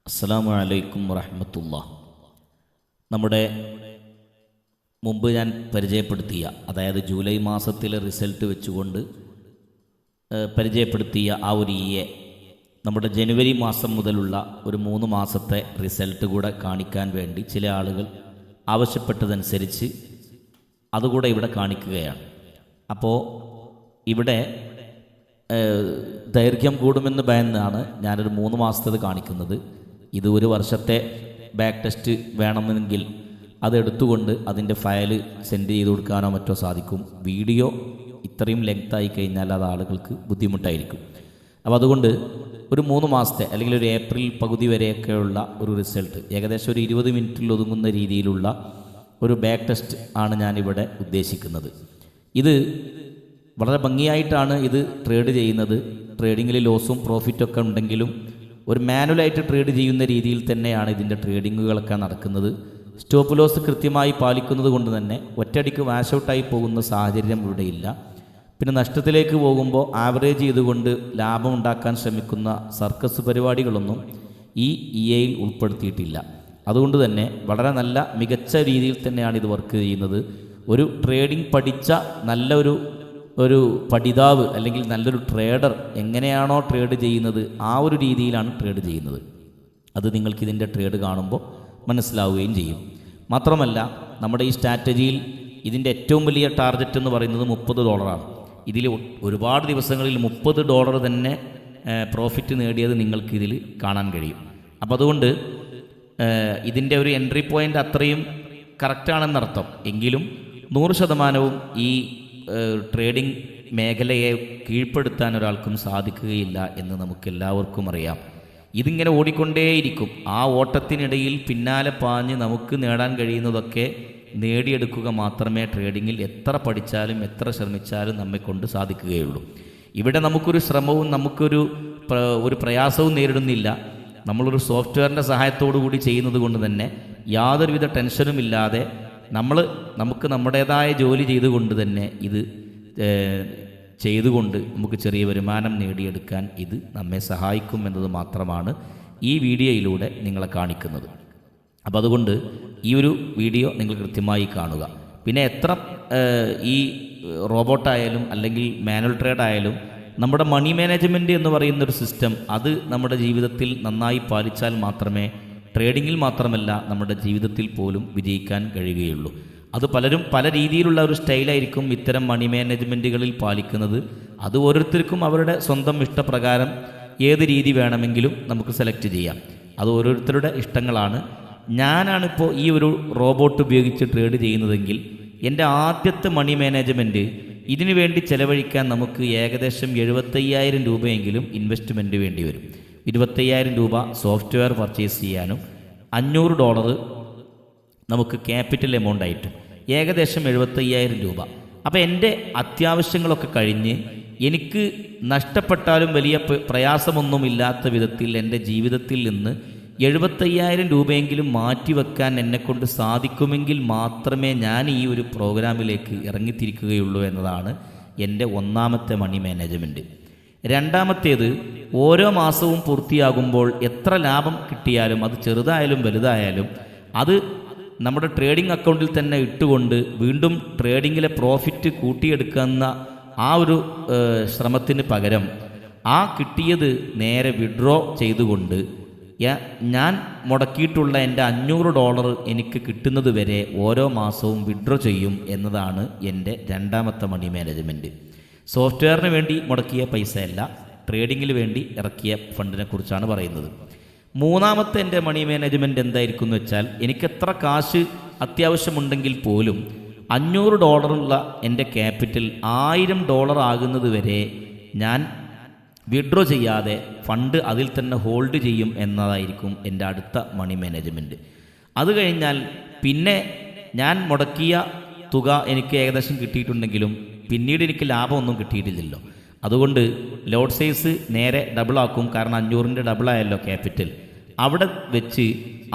അസ്സലാമു അലൈക്കും വറഹ്മത്തുള്ളാഹി. നമ്മുടെ മുമ്പ് ഞാൻ പരിചയപ്പെടുത്തിയ, അതായത് ജൂലൈ മാസത്തിലെ റിസൾട്ട് വെച്ചുകൊണ്ട് പരിചയപ്പെടുത്തിയ ആ ഒരു നമ്മുടെ ജനുവരി മാസം മുതലുള്ള ഒരു 3 മാസത്തെ റിസൾട്ട് കൂടെ കാണിക്കാൻ വേണ്ടി ചില ആളുകൾ ആവശ്യപ്പെട്ടതനുസരിച്ച് അതുകൂടെ ഇവിടെ കാണിക്കുകയാണ്. അപ്പോൾ ഇവിടെ ദൈർഘ്യം കൂടുമെന്ന് ഭയന്നാണ് ഞാനൊരു 3 മാസത്തേത് കാണിക്കുന്നത്. ഇത് ഒരു വർഷത്തെ ബാക്ക് ടെസ്റ്റ് വേണമെങ്കിൽ അതെടുത്തുകൊണ്ട് അതിൻ്റെ ഫയൽ സെൻഡ് ചെയ്ത് കൊടുക്കാനോ മറ്റോ സാധിക്കും. വീഡിയോ ഇത്രയും ലെങ്തായി കഴിഞ്ഞാൽ അത് ആളുകൾക്ക് ബുദ്ധിമുട്ടായിരിക്കും. അപ്പോൾ അതുകൊണ്ട് ഒരു 3 മാസത്തെ അല്ലെങ്കിൽ ഒരു ഏപ്രിൽ പകുതി വരെയൊക്കെയുള്ള ഒരു റിസൾട്ട്, ഏകദേശം ഒരു 20 മിനിറ്റിൽ ഒതുങ്ങുന്ന രീതിയിലുള്ള ഒരു ബാക്ക് ടെസ്റ്റ് ആണ് ഞാനിവിടെ ഉദ്ദേശിക്കുന്നത്. ഇത് വളരെ ഭംഗിയായിട്ടാണ് ഇത് ട്രേഡ് ചെയ്യുന്നത്. ട്രേഡിങ്ങിൽ ലോസും പ്രോഫിറ്റൊക്കെ ഉണ്ടെങ്കിലും ഒരു മാനുവലായിട്ട് ട്രേഡ് ചെയ്യുന്ന രീതിയിൽ തന്നെയാണ് ഇതിൻ്റെ ട്രേഡിങ്ങുകളൊക്കെ നടക്കുന്നത്. സ്റ്റോപ്പ് ലോസ് കൃത്യമായി പാലിക്കുന്നത് കൊണ്ട് തന്നെ ഒറ്റയടിക്ക് വാഷ് ഔട്ടായി പോകുന്ന സാഹചര്യം ഇവിടെയില്ല. പിന്നെ നഷ്ടത്തിലേക്ക് പോകുമ്പോൾ ആവറേജ് ചെയ്തുകൊണ്ട് ലാഭം ഉണ്ടാക്കാൻ ശ്രമിക്കുന്ന സർക്കസ് പരിപാടികളൊന്നും ഈ യിൽ ഉൾപ്പെടുത്തിയിട്ടില്ല. അതുകൊണ്ട് തന്നെ വളരെ നല്ല മികച്ച രീതിയിൽ തന്നെയാണ് ഇത് വർക്ക് ചെയ്യുന്നത്. ഒരു ട്രേഡിംഗ് പഠിച്ച നല്ലൊരു പഠിതാവ് അല്ലെങ്കിൽ നല്ലൊരു ട്രേഡർ എങ്ങനെയാണോ ട്രേഡ് ചെയ്യുന്നത് ആ ഒരു രീതിയിലാണ് ട്രേഡ് ചെയ്യുന്നത്. അത് നിങ്ങൾക്കിതിൻ്റെ ട്രേഡ് കാണുമ്പോൾ മനസ്സിലാവുകയും ചെയ്യും. മാത്രമല്ല, നമ്മുടെ ഈ സ്ട്രാറ്റജിയിൽ ഇതിൻ്റെ ഏറ്റവും വലിയ ടാർഗറ്റ് എന്ന് പറയുന്നത് $30. ഇതിൽ ഒരുപാട് ദിവസങ്ങളിൽ $30 തന്നെ പ്രോഫിറ്റ് നേടിയത് നിങ്ങൾക്കിതിൽ കാണാൻ കഴിയും. അപ്പോൾ അതുകൊണ്ട് ഇതിൻ്റെ ഒരു എൻട്രി പോയിൻ്റ് അത്രയും കറക്റ്റാണെന്നർത്ഥം. എങ്കിലും 100% ഈ ട്രേഡിംഗ് മേഖലയെ കീഴ്പ്പെടുത്താൻ ഒരാൾക്കും സാധിക്കുകയില്ല എന്ന് നമുക്കെല്ലാവർക്കും അറിയാം. ഇതിങ്ങനെ ഓടിക്കൊണ്ടേയിരിക്കും. ആ ഓട്ടത്തിനിടയിൽ പിന്നാലെ പാഞ്ഞ് നമുക്ക് നേടാൻ കഴിയുന്നതൊക്കെ നേടിയെടുക്കുക മാത്രമേ ട്രേഡിങ്ങിൽ എത്ര പഠിച്ചാലും എത്ര ശ്രമിച്ചാലും നമ്മെക്കൊണ്ട് സാധിക്കുകയുള്ളൂ. ഇവിടെ നമുക്കൊരു ശ്രമവും നമുക്കൊരു പ്രയാസവും നേരിടുന്നില്ല. നമ്മളൊരു സോഫ്റ്റ്വെയറിൻ്റെ സഹായത്തോടു കൂടി ചെയ്യുന്നത് കൊണ്ട് തന്നെ യാതൊരുവിധ ടെൻഷനും ഇല്ലാതെ നമുക്ക് നമ്മുടേതായ ജോലി ചെയ്തുകൊണ്ട് തന്നെ ഇത് ചെയ്തുകൊണ്ട് നമുക്ക് ചെറിയ വരുമാനം നേടിയെടുക്കാൻ ഇത് നമ്മെ സഹായിക്കും എന്നത് മാത്രമാണ് ഈ വീഡിയോയിലൂടെ നിങ്ങളെ കാണിക്കുന്നത്. അപ്പോൾ അതുകൊണ്ട് ഈ ഒരു വീഡിയോ നിങ്ങൾ കൃത്യമായി കാണുക. പിന്നെ എത്ര ഈ റോബോട്ടായാലും അല്ലെങ്കിൽ മാനുവൽ ട്രേഡ് ആയാലും നമ്മുടെ മണി മാനേജ്മെൻറ്റ് എന്ന് പറയുന്നൊരു സിസ്റ്റം അത് നമ്മുടെ ജീവിതത്തിൽ നന്നായി പാലിച്ചാൽ മാത്രമേ ട്രേഡിങ്ങിൽ മാത്രമല്ല നമ്മുടെ ജീവിതത്തിൽ പോലും വിജയിക്കാൻ കഴിയുകയുള്ളൂ. അത് പലരും പല രീതിയിലുള്ള ഒരു സ്റ്റൈലായിരിക്കും ഇത്തരം മണി മാനേജ്മെൻറ്റുകളിൽ പാലിക്കുന്നത്. അത് ഓരോരുത്തർക്കും അവരുടെ സ്വന്തം ഇഷ്ടപ്രകാരം ഏത് രീതി വേണമെങ്കിലും നമുക്ക് സെലക്ട് ചെയ്യാം. അത് ഓരോരുത്തരുടെ ഇഷ്ടങ്ങളാണ്. ഞാനാണിപ്പോൾ ഈ ഒരു റോബോട്ട് ഉപയോഗിച്ച് ട്രേഡ് ചെയ്യുന്നതെങ്കിൽ എൻ്റെ ആദ്യത്തെ മണി മാനേജ്മെൻറ്റ് ഇതിനു വേണ്ടി ചെലവഴിക്കാൻ നമുക്ക് ഏകദേശം 75,000 രൂപയെങ്കിലും ഇൻവെസ്റ്റ്മെൻറ്റ് വേണ്ടി വരും. 25,000 രൂപ സോഫ്റ്റ്വെയർ പർച്ചേസ് ചെയ്യാനും $500 നമുക്ക് ക്യാപിറ്റൽ എമൗണ്ട് ആയിട്ടും ഏകദേശം 75,000 രൂപ. അപ്പോൾ എൻ്റെ അത്യാവശ്യങ്ങളൊക്കെ കഴിഞ്ഞ് എനിക്ക് നഷ്ടപ്പെട്ടാലും വലിയ പ്രയാസമൊന്നുമില്ലാത്ത വിധത്തിൽ എൻ്റെ ജീവിതത്തിൽ നിന്ന് 75,000 രൂപയെങ്കിലും മാറ്റിവെക്കാൻ എന്നെക്കൊണ്ട് സാധിക്കുമെങ്കിൽ മാത്രമേ ഞാൻ ഈ ഒരു പ്രോഗ്രാമിലേക്ക് ഇറങ്ങിത്തിരിക്കുകയുള്ളൂ എന്നതാണ് എൻ്റെ ഒന്നാമത്തെ മണി മാനേജ്മെൻറ്റ്. രണ്ടാമത്തേത്, ഓരോ മാസവും പൂർത്തിയാകുമ്പോൾ എത്ര ലാഭം കിട്ടിയാലും അത് ചെറുതായാലും വലുതായാലും അത് നമ്മുടെ ട്രേഡിംഗ് അക്കൗണ്ടിൽ തന്നെ ഇട്ടുകൊണ്ട് വീണ്ടും ട്രേഡിങ്ങിലെ പ്രോഫിറ്റ് കൂട്ടിയെടുക്കുന്ന ആ ഒരു ശ്രമത്തിന് പകരം ആ കിട്ടിയത് നേരെ വിഡ്രോ ചെയ്തുകൊണ്ട് ഞാൻ മുടക്കിയിട്ടുള്ള എൻ്റെ $500 എനിക്ക് കിട്ടുന്നത് വരെ ഓരോ മാസവും വിഡ്രോ ചെയ്യും എന്നതാണ് എൻ്റെ രണ്ടാമത്തെ മണി മാനേജ്മെൻറ്റ്. സോഫ്റ്റ്വെയറിന് വേണ്ടി മുടക്കിയ പൈസയല്ല, ട്രേഡിങ്ങിന് വേണ്ടി ഇറക്കിയ ഫണ്ടിനെ കുറിച്ചാണ് പറയുന്നത്. മൂന്നാമത്തെ എൻ്റെ മണി മാനേജ്മെൻറ്റ് എന്തായിരിക്കും എന്ന് വെച്ചാൽ, എനിക്ക് എത്ര കാശ് അത്യാവശ്യമുണ്ടെങ്കിൽ പോലും $500 ഉള്ള എൻ്റെ ക്യാപിറ്റൽ $1,000 ആകുന്നത് വരെ ഞാൻ വിഡ്രോ ചെയ്യാതെ ഫണ്ട് അതിൽ തന്നെ ഹോൾഡ് ചെയ്യും എന്നതായിരിക്കും എൻ്റെ അടുത്ത മണി മാനേജ്മെൻറ്റ്. അത് കഴിഞ്ഞാൽ പിന്നെ ഞാൻ മുടക്കിയ തുക എനിക്ക് ഏകദേശം കിട്ടിയിട്ടുണ്ടെങ്കിലും പിന്നീട് എനിക്ക് ലാഭമൊന്നും കിട്ടിയിട്ടില്ലല്ലോ. അതുകൊണ്ട് ലോട്ട് സൈസ് നേരെ ഡബിളാക്കും. കാരണം 500ൻ്റെ ഡബിളായല്ലോ ക്യാപിറ്റൽ. അവിടെ വെച്ച്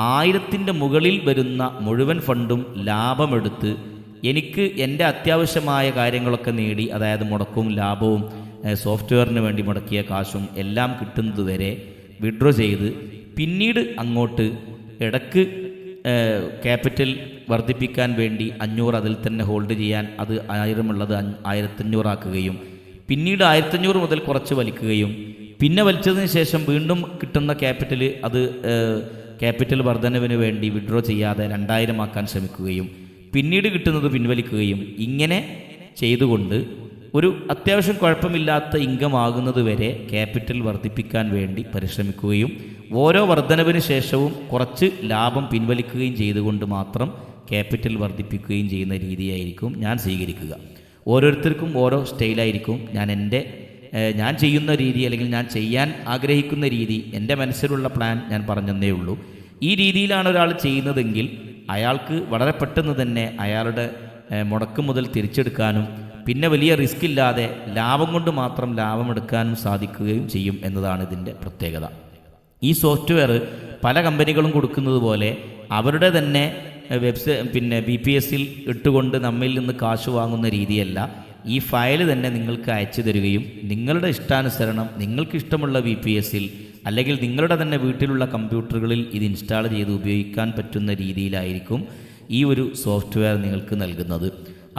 1000ൻ്റെ മുകളിൽ വരുന്ന മുഴുവൻ ഫണ്ടും ലാഭമെടുത്ത് എനിക്ക് എൻ്റെ അത്യാവശ്യമായ കാര്യങ്ങളൊക്കെ നേടി, അതായത് മുടക്കവും ലാഭവും സോഫ്റ്റ്വെയറിന് വേണ്ടി മുടക്കിയ കാശും എല്ലാം കിട്ടുന്നതുവരെ വിഡ്രോ ചെയ്ത് പിന്നീട് അങ്ങോട്ട് ഇടക്ക് ക്യാപിറ്റൽ വർദ്ധിപ്പിക്കാൻ വേണ്ടി 500 അതിൽ തന്നെ ഹോൾഡ് ചെയ്യാൻ, അത് 1000 ഉള്ളത് 1500 ആക്കുകയും പിന്നീട് 1500 മുതൽ കുറച്ച് വലിക്കുകയും പിന്നെ വലിച്ചതിന് ശേഷം വീണ്ടും കിട്ടുന്ന ക്യാപിറ്റൽ അത് ക്യാപിറ്റൽ വർധനവിന് വേണ്ടി വിഡ്രോ ചെയ്യാതെ 2000 ആക്കാൻ ശ്രമിക്കുകയും പിന്നീട് കിട്ടുന്നത് പിൻവലിക്കുകയും ഇങ്ങനെ ചെയ്തുകൊണ്ട് ഒരു അത്യാവശ്യം കുഴപ്പമില്ലാത്ത ഇൻകം ആകുന്നത് വരെ ക്യാപിറ്റൽ വർദ്ധിപ്പിക്കാൻ വേണ്ടി പരിശ്രമിക്കുകയും ഓരോ വർധനവിന് ശേഷവും കുറച്ച് ലാഭം പിൻവലിക്കുകയും ചെയ്തുകൊണ്ട് മാത്രം ക്യാപിറ്റൽ വർദ്ധിപ്പിക്കുകയും ചെയ്യുന്ന രീതിയായിരിക്കും ഞാൻ സ്വീകരിക്കുക. ഓരോരുത്തർക്കും ഓരോ സ്റ്റൈലായിരിക്കും. ഞാൻ ചെയ്യുന്ന രീതി, അല്ലെങ്കിൽ ഞാൻ ചെയ്യാൻ ആഗ്രഹിക്കുന്ന രീതി, എൻ്റെ മനസ്സിലുള്ള പ്ലാൻ ഞാൻ പറഞ്ഞതേ ഉള്ളൂ. ഈ രീതിയിലാണ് ഒരാൾ ചെയ്യുന്നതെങ്കിൽ അയാൾക്ക് വളരെ പെട്ടെന്ന് തന്നെ അയാളുടെ മുടക്ക് മുതൽ തിരിച്ചെടുക്കാനും പിന്നെ വലിയ റിസ്ക് ഇല്ലാതെ ലാഭം കൊണ്ട് മാത്രം ലാഭമെടുക്കാനും സാധിക്കുകയും ചെയ്യും എന്നതാണ് ഇതിൻ്റെ പ്രത്യേകത. ഈ സോഫ്റ്റ്വെയർ പല കമ്പനികളും കൊടുക്കുന്നത് പോലെ അവരുടെ തന്നെ BPSൽ ഇട്ടുകൊണ്ട് നമ്മിൽ നിന്ന് കാശ് വാങ്ങുന്ന രീതിയല്ല. ഈ ഫയൽ തന്നെ നിങ്ങൾക്ക് അയച്ചു തരികയും നിങ്ങളുടെ ഇഷ്ടാനുസരണം നിങ്ങൾക്ക് ഇഷ്ടമുള്ള BPSൽ അല്ലെങ്കിൽ നിങ്ങളുടെ തന്നെ വീട്ടിലുള്ള കമ്പ്യൂട്ടറുകളിൽ ഇത് ഇൻസ്റ്റാൾ ചെയ്ത് ഉപയോഗിക്കാൻ പറ്റുന്ന രീതിയിലായിരിക്കും ഈ ഒരു സോഫ്റ്റ്വെയർ നിങ്ങൾക്ക് നൽകുന്നത്.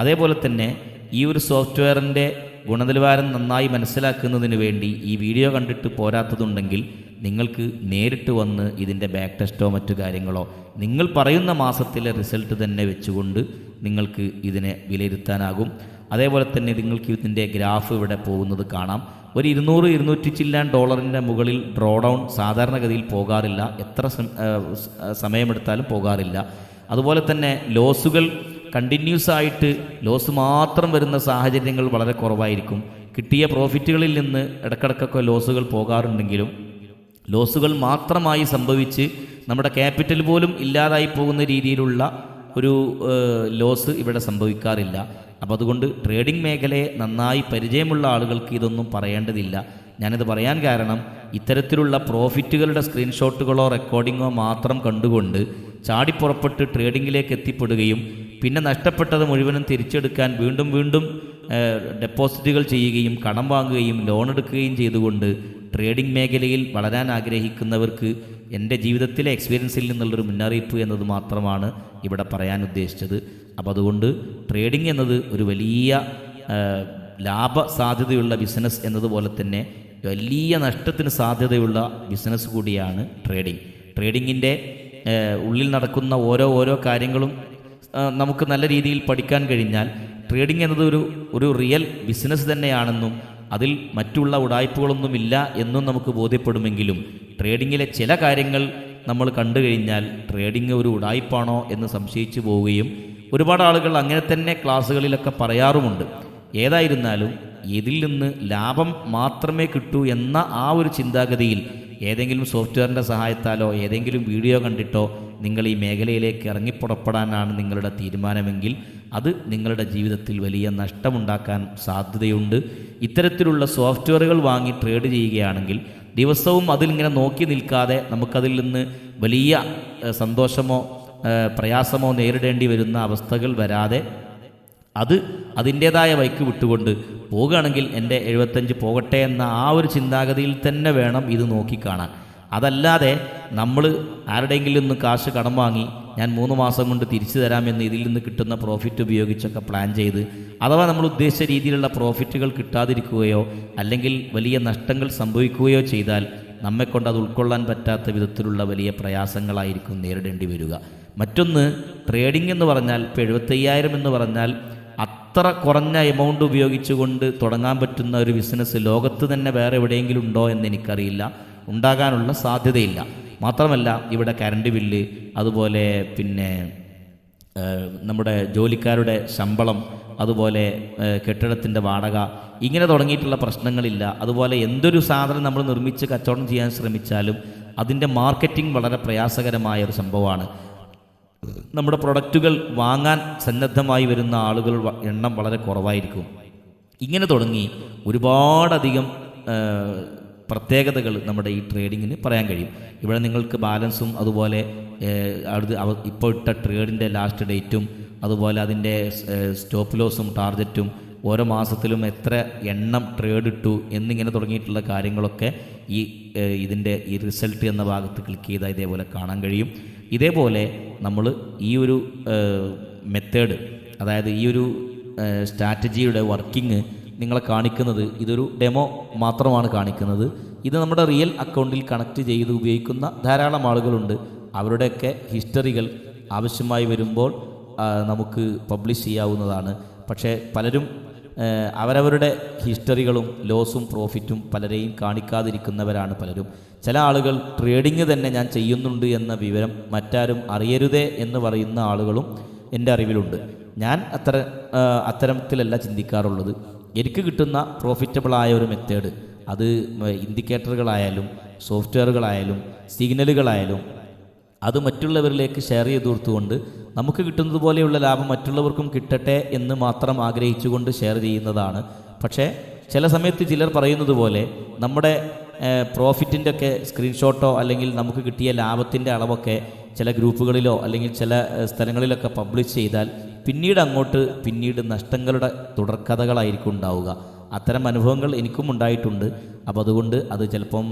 അതേപോലെ തന്നെ ഈ ഒരു സോഫ്റ്റ്വെയറിൻ്റെ ഗുണനിലവാരം നന്നായി മനസ്സിലാക്കുന്നതിന് വേണ്ടി ഈ വീഡിയോ കണ്ടിട്ട് പോരാത്തതുണ്ടെങ്കിൽ നിങ്ങൾക്ക് നേരിട്ട് വന്ന് ഇതിൻ്റെ ബാക്ക് ടെസ്റ്റോ മറ്റു കാര്യങ്ങളോ നിങ്ങൾ പറയുന്ന മാസത്തിലെ റിസൾട്ട് തന്നെ വെച്ചുകൊണ്ട് നിങ്ങൾക്ക് ഇതിനെ വിലയിരുത്താനാകും. അതേപോലെ തന്നെ നിങ്ങൾക്ക് ഇതിൻ്റെ ഗ്രാഫ് ഇവിടെ പോകുന്നത് കാണാം. ഒരു $200 ചില്ലാൻ ഡോളറിൻ്റെ മുകളിൽ ഡ്രോ ഡൗൺ സാധാരണഗതിയിൽ പോകാറില്ല, എത്ര സമയമെടുത്താലും പോകാറില്ല. അതുപോലെ തന്നെ ലോസുകൾ കണ്ടിന്യൂസ് ആയിട്ട് ലോസ് മാത്രം വരുന്ന സാഹചര്യങ്ങൾ വളരെ കുറവായിരിക്കും. കിട്ടിയ പ്രോഫിറ്റുകളിൽ നിന്ന് ഇടക്കിടക്കൊക്കെ ലോസുകൾ പോകാറുണ്ടെങ്കിലും ലോസുകൾ മാത്രമായി സംഭവിച്ച് നമ്മുടെ ക്യാപിറ്റൽ പോലും ഇല്ലാതായി പോകുന്ന രീതിയിലുള്ള ഒരു ലോസ് ഇവിടെ സംഭവിക്കാറില്ല. അപ്പോൾ അതുകൊണ്ട് ട്രേഡിംഗ് മേഖലയെ നന്നായി പരിചയമുള്ള ആളുകൾക്ക് ഇതൊന്നും പറയേണ്ടതില്ല. ഞാനിത് പറയാൻ കാരണം ഇത്തരത്തിലുള്ള പ്രോഫിറ്റുകളുടെ സ്ക്രീൻഷോട്ടുകളോ റെക്കോർഡിങ്ങോ മാത്രം കണ്ടുകൊണ്ട് ചാടിപ്പുറപ്പെട്ട് ട്രേഡിങ്ങിലേക്ക് എത്തിപ്പെടുകയും പിന്നെ നഷ്ടപ്പെട്ടത് മുഴുവനും തിരിച്ചെടുക്കാൻ വീണ്ടും വീണ്ടും ഡെപ്പോസിറ്റുകൾ ചെയ്യുകയും കടം വാങ്ങുകയും ലോൺ എടുക്കുകയും ചെയ്തുകൊണ്ട് ട്രേഡിംഗ് മേഖലയിൽ വളരാൻ ആഗ്രഹിക്കുന്നവർക്ക് എൻ്റെ ജീവിതത്തിലെ എക്സ്പീരിയൻസിൽ നിന്നുള്ളൊരു മുന്നറിയിപ്പ് എന്നത് മാത്രമാണ് ഇവിടെ പറയാൻ ഉദ്ദേശിച്ചത്. അപ്പോൾ അതുകൊണ്ട് ട്രേഡിംഗ് എന്നത് ഒരു വലിയ ലാഭ സാധ്യതയുള്ള ബിസിനസ് എന്നതുപോലെ തന്നെ വലിയ നഷ്ടത്തിന് സാധ്യതയുള്ള ബിസിനസ് കൂടിയാണ് ട്രേഡിംഗ്. ട്രേഡിങ്ങിൻ്റെ ഉള്ളിൽ നടക്കുന്ന ഓരോ കാര്യങ്ങളും നമുക്ക് നല്ല രീതിയിൽ പഠിക്കാൻ കഴിഞ്ഞാൽ ട്രേഡിംഗ് എന്നത് ഒരു റിയൽ ബിസിനസ് തന്നെയാണെന്നും അതിൽ മറ്റുള്ള ഉടായ്പകളൊന്നുമില്ല എന്നും നമുക്ക് ബോധ്യപ്പെടുമെങ്കിലും ട്രേഡിങ്ങിലെ ചില കാര്യങ്ങൾ നമ്മൾ കണ്ടു കഴിഞ്ഞാൽ ട്രേഡിംഗ് ഒരു ഉടായ്പാണോ എന്ന് സംശയിച്ചു പോവുകയും ഒരുപാട് ആളുകൾ അങ്ങനെ തന്നെ ക്ലാസ്സുകളിലൊക്കെ പറയാറുമുണ്ട്. ഏതായിരുന്നാലും ഇതിൽ നിന്ന് ലാഭം മാത്രമേ കിട്ടൂ എന്ന ആ ഒരു ചിന്താഗതിയിൽ ഏതെങ്കിലും സോഫ്റ്റ്വെയറിൻ്റെ സഹായത്താലോ ഏതെങ്കിലും വീഡിയോ കണ്ടിട്ടോ നിങ്ങൾ ഈ മേഖലയിലേക്ക് ഇറങ്ങിപ്പുറപ്പെടാനാണ് നിങ്ങളുടെ തീരുമാനമെങ്കിൽ അത് നിങ്ങളുടെ ജീവിതത്തിൽ വലിയ നഷ്ടമുണ്ടാക്കാൻ സാധ്യതയുണ്ട്. ഇത്തരത്തിലുള്ള സോഫ്റ്റ്വെയറുകൾ വാങ്ങി ട്രേഡ് ചെയ്യുകയാണെങ്കിൽ ദിവസവും അതിലിങ്ങനെ നോക്കി നിൽക്കാതെ നമുക്കതിൽ നിന്ന് വലിയ സന്തോഷമോ പ്രയാസമോ നേരിടേണ്ടി വരുന്ന അവസ്ഥകൾ വരാതെ അതിൻ്റേതായ വഴിക്ക് വിട്ടുകൊണ്ട് പോകുകയാണെങ്കിൽ എൻ്റെ 75 പോകട്ടെ എന്ന ആ ഒരു ചിന്താഗതിയിൽ തന്നെ വേണം ഇത് നോക്കിക്കാണാൻ. അതല്ലാതെ നമ്മൾ ആരുടെയെങ്കിലും നിന്ന് കാശ് കടം വാങ്ങി ഞാൻ 3 മാസം കൊണ്ട് തിരിച്ചു തരാമെന്ന് ഇതിൽ നിന്ന് കിട്ടുന്ന പ്രോഫിറ്റ് ഉപയോഗിച്ചൊക്കെ പ്ലാൻ ചെയ്ത് അഥവാ നമ്മൾ ഉദ്ദേശിച്ച രീതിയിലുള്ള പ്രോഫിറ്റുകൾ കിട്ടാതിരിക്കുകയോ അല്ലെങ്കിൽ വലിയ നഷ്ടങ്ങൾ സംഭവിക്കുകയോ ചെയ്താൽ നമ്മെക്കൊണ്ട് അത് ഉൾക്കൊള്ളാൻ പറ്റാത്ത വിധത്തിലുള്ള വലിയ പ്രയാസങ്ങളായിരിക്കും നേരിടേണ്ടി വരിക. മറ്റൊന്ന്, ട്രേഡിംഗ് എന്ന് പറഞ്ഞാൽ ഇപ്പോൾ 75,000 എന്ന് പറഞ്ഞാൽ അത്ര കുറഞ്ഞ എമൗണ്ട് ഉപയോഗിച്ചുകൊണ്ട് തുടങ്ങാൻ പറ്റുന്ന ഒരു ബിസിനസ് ലോകത്ത് തന്നെ വേറെ എവിടെയെങ്കിലും ഉണ്ടോ എന്ന് എനിക്കറിയില്ല. ഉണ്ടാകാനുള്ള സാധ്യതയില്ല. മാത്രമല്ല ഇവിടെ കറണ്ട് ബില്ല്, അതുപോലെ പിന്നെ നമ്മുടെ ജോലിക്കാരുടെ ശമ്പളം, അതുപോലെ കെട്ടിടത്തിൻ്റെ വാടക, ഇങ്ങനെ തുടങ്ങിയിട്ടുള്ള പ്രശ്നങ്ങളില്ല. അതുപോലെ എന്തൊരു സാധനം നമ്മൾ നിർമ്മിച്ച് കച്ചവടം ചെയ്യാൻ ശ്രമിച്ചാലും അതിൻ്റെ മാർക്കറ്റിംഗ് വളരെ പ്രയാസകരമായ ഒരു സംഭവമാണ്. നമ്മുടെ പ്രൊഡക്റ്റുകൾ വാങ്ങാൻ സന്നദ്ധമായി വരുന്ന ആളുകൾ എണ്ണം വളരെ കുറവായിരിക്കും. ഇങ്ങനെ തുടങ്ങി ഒരുപാടധികം പ്രത്യേകതകൾ നമ്മുടെ ഈ ട്രേഡിങ്ങിന് പറയാൻ കഴിയും. ഇവിടെ നിങ്ങൾക്ക് ബാലൻസും അതുപോലെ ഇപ്പോൾ ഇട്ട ട്രേഡിൻ്റെ ലാസ്റ്റ് ഡേറ്റും അതുപോലെ അതിൻ്റെ സ്റ്റോപ്പ് ലോസും ടാർഗറ്റും ഓരോ മാസത്തിലും എത്ര എണ്ണം ട്രേഡ് ഇട്ടു എന്നിങ്ങനെ തുടങ്ങിയിട്ടുള്ള കാര്യങ്ങളൊക്കെ ഇതിൻ്റെ ഈ റിസൾട്ട് എന്ന ഭാഗത്ത് ക്ലിക്ക് ചെയ്താൽ ഇതേപോലെ കാണാൻ കഴിയും. ഇതേപോലെ നമ്മൾ ഈ ഒരു മെത്തേഡ്, അതായത് ഈ ഒരു സ്ട്രാറ്റജിയുടെ വർക്കിംഗ് നിങ്ങളെ കാണിക്കുന്നത് ഇതൊരു ഡെമോ മാത്രമാണ് കാണിക്കുന്നത്. ഇത് നമ്മുടെ റിയൽ അക്കൗണ്ടിൽ കണക്ട് ചെയ്ത് ഉപയോഗിക്കുന്ന ധാരാളം ആളുകളുണ്ട്. അവരുടെയൊക്കെ ഹിസ്റ്ററികൾ ആവശ്യമായി വരുമ്പോൾ നമുക്ക് പബ്ലിഷ് ചെയ്യാവുന്നതാണ്. പക്ഷേ പലരും അവരവരുടെ ഹിസ്റ്ററികളും ലോസും പ്രോഫിറ്റും പലരെയും കാണിക്കാതിരിക്കുന്നവരാണ് പലരും. ചില ആളുകൾ ട്രേഡിങ് തന്നെ ഞാൻ ചെയ്യുന്നുണ്ട് എന്ന വിവരം മറ്റാരും അറിയരുതേ എന്ന് പറയുന്ന ആളുകളും എൻ്റെ അറിവിലുണ്ട്. ഞാൻ അത്തരത്തിലല്ല ചിന്തിക്കാറുള്ളത്. എനിക്ക് കിട്ടുന്ന പ്രോഫിറ്റബിളായ ഒരു മെത്തേഡ്, അത് ഇൻഡിക്കേറ്ററുകളായാലും സോഫ്റ്റ്വെയറുകളായാലും സിഗ്നലുകളായാലും അത് മറ്റുള്ളവരിലേക്ക് ഷെയർ ചെയ്ത് കൊടുത്തുകൊണ്ട് നമുക്ക് കിട്ടുന്നത് പോലെയുള്ള ലാഭം മറ്റുള്ളവർക്കും കിട്ടട്ടെ എന്ന് മാത്രം ആഗ്രഹിച്ചുകൊണ്ട് ഷെയർ ചെയ്യുന്നതാണ്. പക്ഷേ ചില സമയത്ത് ചിലർ പറയുന്നത് പോലെ നമ്മുടെ പ്രോഫിറ്റിൻ്റെ ഒക്കെ സ്ക്രീൻഷോട്ടോ അല്ലെങ്കിൽ നമുക്ക് കിട്ടിയ ലാഭത്തിൻ്റെ അളവൊക്കെ ചില ഗ്രൂപ്പുകളിലോ അല്ലെങ്കിൽ ചില സ്ഥലങ്ങളിലൊക്കെ പബ്ലിഷ് ചെയ്താൽ പിന്നീട് നഷ്ടങ്ങളുടെ തുടർക്കഥകളായിരിക്കും ഉണ്ടാവുക. അത്തരം അനുഭവങ്ങൾ എനിക്കും ഉണ്ടായിട്ടുണ്ട്. അപ്പോൾ അതുകൊണ്ട് അത് ചിലപ്പം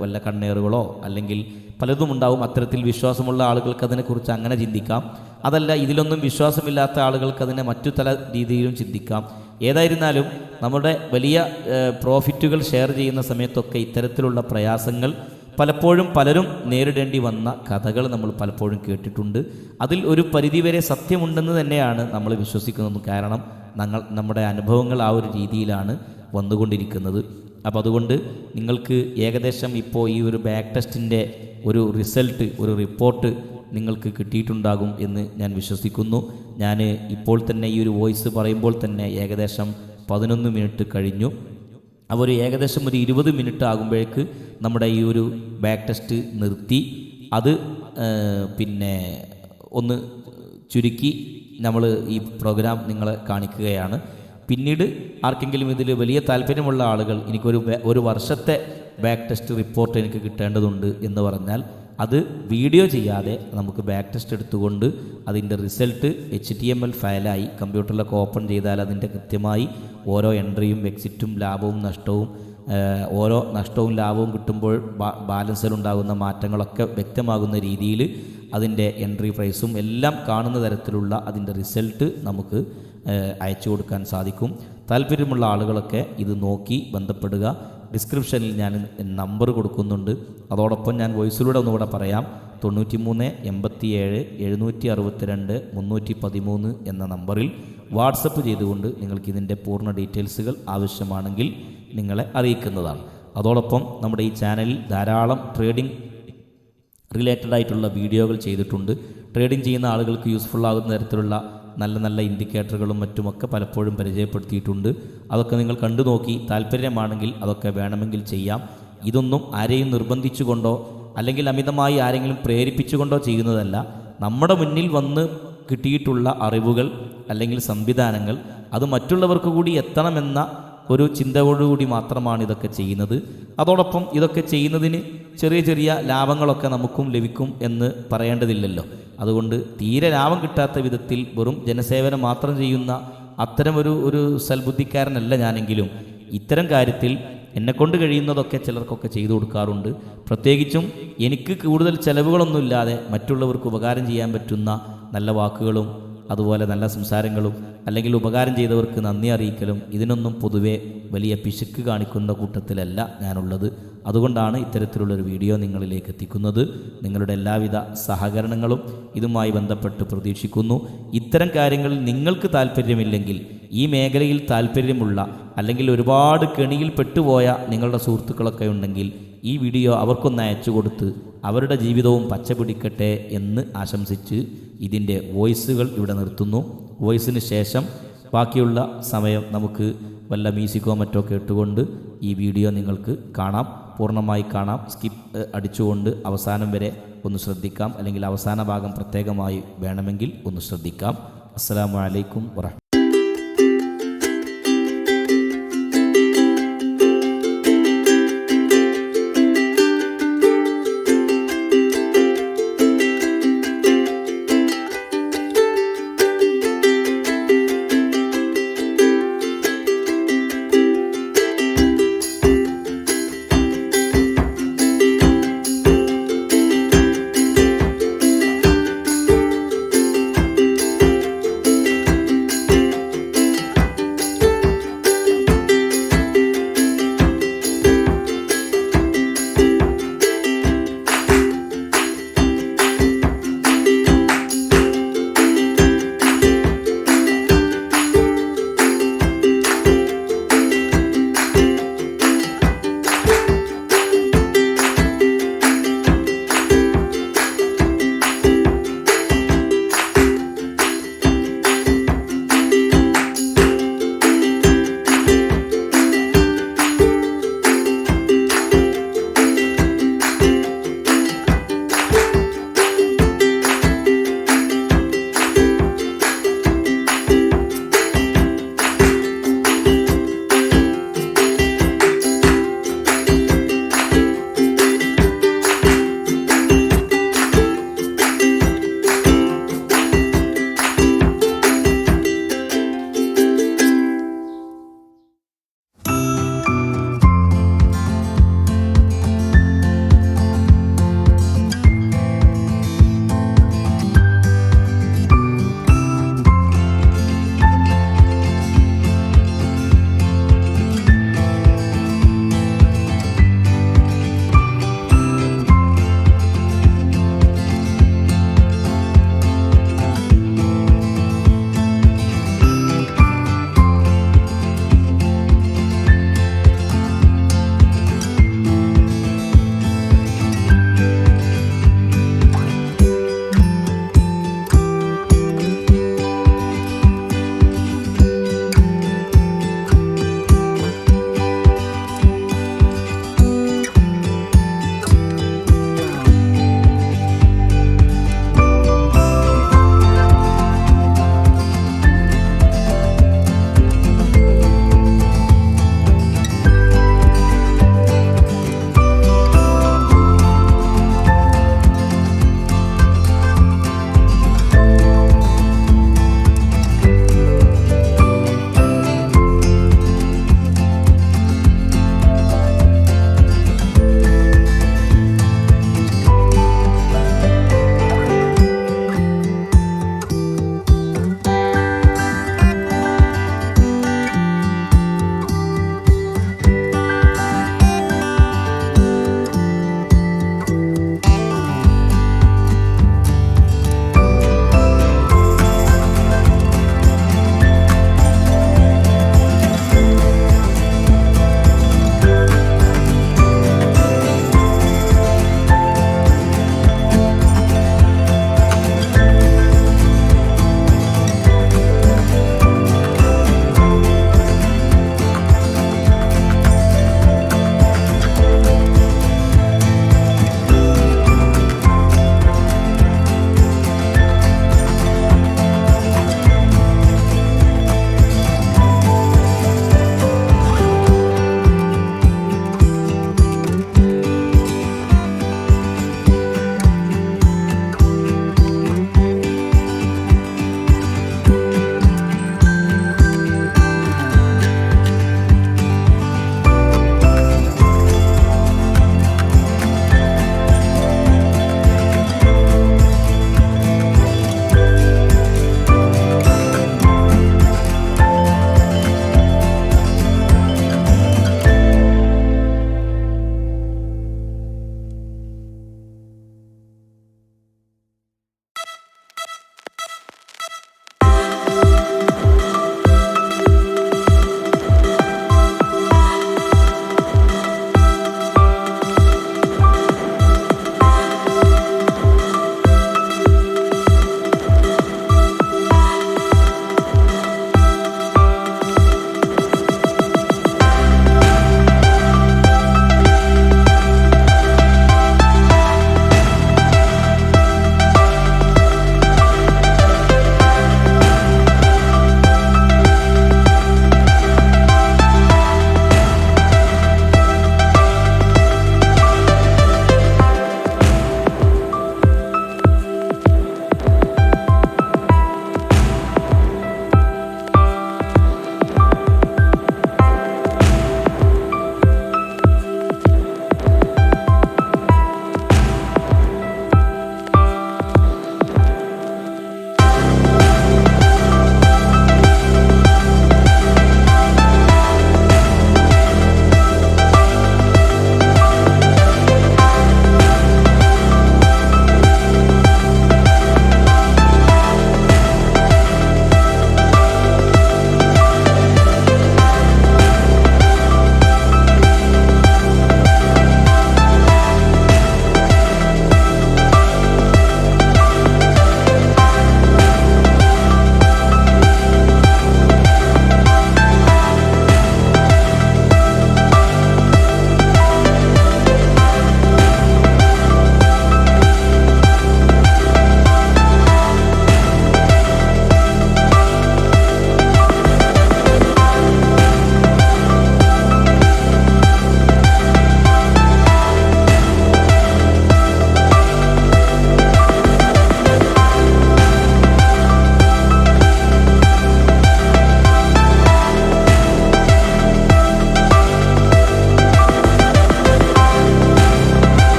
വല്ല കണ്ണേറുകളോ അല്ലെങ്കിൽ പലതും ഉണ്ടാവും. അത്തരത്തിൽ വിശ്വാസമുള്ള ആളുകൾക്ക് അതിനെക്കുറിച്ച് അങ്ങനെ ചിന്തിക്കാം. അതല്ല, ഇതിലൊന്നും വിശ്വാസമില്ലാത്ത ആളുകൾക്ക് അതിനെ മറ്റു തല രീതിയിലും ചിന്തിക്കാം. ഏതായിരുന്നാലും നമ്മുടെ വലിയ പ്രോഫിറ്റുകൾ ഷെയർ ചെയ്യുന്ന സമയത്തൊക്കെ ഇത്തരത്തിലുള്ള പ്രയാസങ്ങൾ പലപ്പോഴും പലരും നേരിടേണ്ടി വന്ന കഥകൾ നമ്മൾ പലപ്പോഴും കേട്ടിട്ടുണ്ട്. അതിൽ ഒരു പരിധിവരെ സത്യമുണ്ടെന്ന് തന്നെയാണ് നമ്മൾ വിശ്വസിക്കുന്നത്. കാരണം നമ്മുടെ അനുഭവങ്ങൾ ആ ഒരു രീതിയിലാണ് വന്നുകൊണ്ടിരിക്കുന്നത്. അപ്പോൾ അതുകൊണ്ട് നിങ്ങൾക്ക് ഏകദേശം ഇപ്പോൾ ഈ ഒരു ബാക്ക് ടെസ്റ്റിൻ്റെ ഒരു റിസൾട്ട്, ഒരു റിപ്പോർട്ട് നിങ്ങൾക്ക് കിട്ടിയിട്ടുണ്ടാകും എന്ന് ഞാൻ വിശ്വസിക്കുന്നു. ഞാൻ ഇപ്പോൾ തന്നെ ഈ ഒരു വോയിസ് പറയുമ്പോൾ തന്നെ ഏകദേശം 11 മിനിറ്റ് കഴിഞ്ഞു. അപ്പോൾ ഏകദേശം ഒരു 20 മിനിറ്റ് ആകുമ്പോഴേക്ക് നമ്മുടെ ഈ ഒരു ബാക്ക് ടെസ്റ്റ് നിർത്തി അത് പിന്നെ ഒന്ന് ചുരുക്കി നമ്മൾ ഈ പ്രോഗ്രാം നിങ്ങളെ കാണിക്കുകയാണ്. പിന്നീട് ആർക്കെങ്കിലും ഇതിൽ വലിയ താല്പര്യമുള്ള ആളുകൾ ഒരു വർഷത്തെ ബാക്ക് ടെസ്റ്റ് റിപ്പോർട്ട് എനിക്ക് കിട്ടേണ്ടതുണ്ട് എന്ന് പറഞ്ഞാൽ അത് വീഡിയോ ചെയ്യാതെ നമുക്ക് ബാക്ക് ടെസ്റ്റ് എടുത്തുകൊണ്ട് അതിൻ്റെ റിസൾട്ട് HTML ഫയലായി കമ്പ്യൂട്ടറിലൊക്കെ ഓപ്പൺ ചെയ്താൽ അതിൻ്റെ കൃത്യമായി ഓരോ എൻട്രിയും എക്സിറ്റും ലാഭവും നഷ്ടവും ഓരോ നഷ്ടവും ലാഭവും കിട്ടുമ്പോൾ ബാലൻസിലുണ്ടാകുന്ന മാറ്റങ്ങളൊക്കെ വ്യക്തമാകുന്ന രീതിയിൽ അതിൻ്റെ എൻട്രി പ്രൈസും എല്ലാം കാണുന്ന തരത്തിലുള്ള അതിൻ്റെ റിസൾട്ട് നമുക്ക് അയച്ചു കൊടുക്കാൻ സാധിക്കും. താല്പര്യമുള്ള ആളുകളൊക്കെ ഇത് നോക്കി ബന്ധപ്പെടുക. ഡിസ്ക്രിപ്ഷനിൽ ഞാൻ നമ്പർ കൊടുക്കുന്നുണ്ട്. അതോടൊപ്പം ഞാൻ വോയിസിലൂടെ ഒന്നുകൂടെ പറയാം. 93 87 762 313 എന്ന നമ്പറിൽ വാട്സപ്പ് ചെയ്തുകൊണ്ട് നിങ്ങൾക്ക് ഇതിൻ്റെ പൂർണ്ണ ഡീറ്റെയിൽസുകൾ ആവശ്യമാണെങ്കിൽ നിങ്ങളെ അറിയിക്കുന്നതാണ്. അതോടൊപ്പം നമ്മുടെ ഈ ചാനലിൽ ധാരാളം ട്രേഡിംഗ് റിലേറ്റഡ് ആയിട്ടുള്ള വീഡിയോകൾ ചെയ്തിട്ടുണ്ട്. ട്രേഡിംഗ് ചെയ്യുന്ന ആളുകൾക്ക് യൂസ്ഫുൾ ആകുന്ന തരത്തിലുള്ള നല്ല നല്ല ഇൻഡിക്കേറ്ററുകളും മറ്റുമൊക്കെ പലപ്പോഴും പരിചയപ്പെടുത്തിയിട്ടുണ്ട്. അതൊക്കെ നിങ്ങൾ കണ്ടു നോക്കി താല്പര്യമാണെങ്കിൽ അതൊക്കെ വേണമെങ്കിൽ ചെയ്യാം. ഇതൊന്നും ആരെയും നിർബന്ധിച്ചുകൊണ്ടോ അല്ലെങ്കിൽ അമിതമായി ആരെങ്കിലും പ്രേരിപ്പിച്ചുകൊണ്ടോ ചെയ്യുന്നതല്ല. നമ്മുടെ മുന്നിൽ വന്ന് കിട്ടിയിട്ടുള്ള അറിവുകൾ അല്ലെങ്കിൽ സംവിധാനങ്ങൾ അത് മറ്റുള്ളവർക്ക് കൂടി എത്തണമെന്ന ഒരു ചിന്തയോടുകൂടി മാത്രമാണ് ഇതൊക്കെ ചെയ്യുന്നത്. അതോടൊപ്പം ഇതൊക്കെ ചെയ്യുന്നതിന് ചെറിയ ചെറിയ ലാഭങ്ങളൊക്കെ നമുക്കും ലഭിക്കും എന്ന് പറയേണ്ടതില്ലല്ലോ. അതുകൊണ്ട് തീരെ ലാഭം കിട്ടാത്ത വിധത്തിൽ വെറും ജനസേവനം മാത്രം ചെയ്യുന്ന അത്തരമൊരു സൽബുദ്ധിക്കാരനല്ല ഞാനെങ്കിലും ഇത്തരം കാര്യത്തിൽ എന്നെക്കൊണ്ട് കഴിയുന്നതൊക്കെ ചിലർക്കൊക്കെ ചെയ്തു കൊടുക്കാറുണ്ട്. പ്രത്യേകിച്ചും എനിക്ക് കൂടുതൽ ചിലവുകളൊന്നുമില്ലാതെ മറ്റുള്ളവർക്ക് ഉപകാരം ചെയ്യാൻ പറ്റുന്ന നല്ല വാക്കുകളും അതുപോലെ നല്ല സംസാരങ്ങളും അല്ലെങ്കിൽ ഉപകാരം ചെയ്തവർക്ക് നന്ദി അറിയിക്കലും ഇതിനൊന്നും പൊതുവെ വലിയ പിശുക്ക് കാണിക്കുന്ന കൂട്ടത്തിലല്ല ഞാനുള്ളത്. അതുകൊണ്ടാണ് ഇത്തരത്തിലുള്ളൊരു വീഡിയോ നിങ്ങളിലേക്ക് എത്തിക്കുന്നത്. നിങ്ങളുടെ എല്ലാവിധ സഹകരണങ്ങളും ഇതുമായി ബന്ധപ്പെട്ട് പ്രതീക്ഷിക്കുന്നു. ഇത്തരം കാര്യങ്ങളിൽ നിങ്ങൾക്ക് താല്പര്യമില്ലെങ്കിൽ ഈ മേഖലയിൽ താല്പര്യമുള്ള അല്ലെങ്കിൽ ഒരുപാട് കെണിയിൽ പെട്ടുപോയ നിങ്ങളുടെ സുഹൃത്തുക്കളൊക്കെ ഉണ്ടെങ്കിൽ ഈ വീഡിയോ അവർക്കൊന്ന് അയച്ചു കൊടുത്ത് അവരുടെ ജീവിതവും പച്ച പിടിക്കട്ടെ എന്ന് ആശംസിച്ച് ഇതിൻ്റെ വോയിസുകൾ ഇവിടെ നിർത്തുന്നു. വോയിസിന് ശേഷം ബാക്കിയുള്ള സമയം നമുക്ക് വല്ല മ്യൂസിക്കോ മറ്റോ കേട്ടുകൊണ്ട് ഈ വീഡിയോ നിങ്ങൾക്ക് കാണാം, പൂർണ്ണമായി കാണാം. സ്കിപ്പ് അടിച്ചുകൊണ്ട് അവസാനം വരെ ഒന്ന് ശ്രദ്ധിക്കാം, അല്ലെങ്കിൽ അവസാന ഭാഗം പ്രത്യേകമായി വേണമെങ്കിൽ ഒന്ന് ശ്രദ്ധിക്കാം. അസ്സലാമു അലൈക്കും വറഹ്മത്തുള്ളാഹി.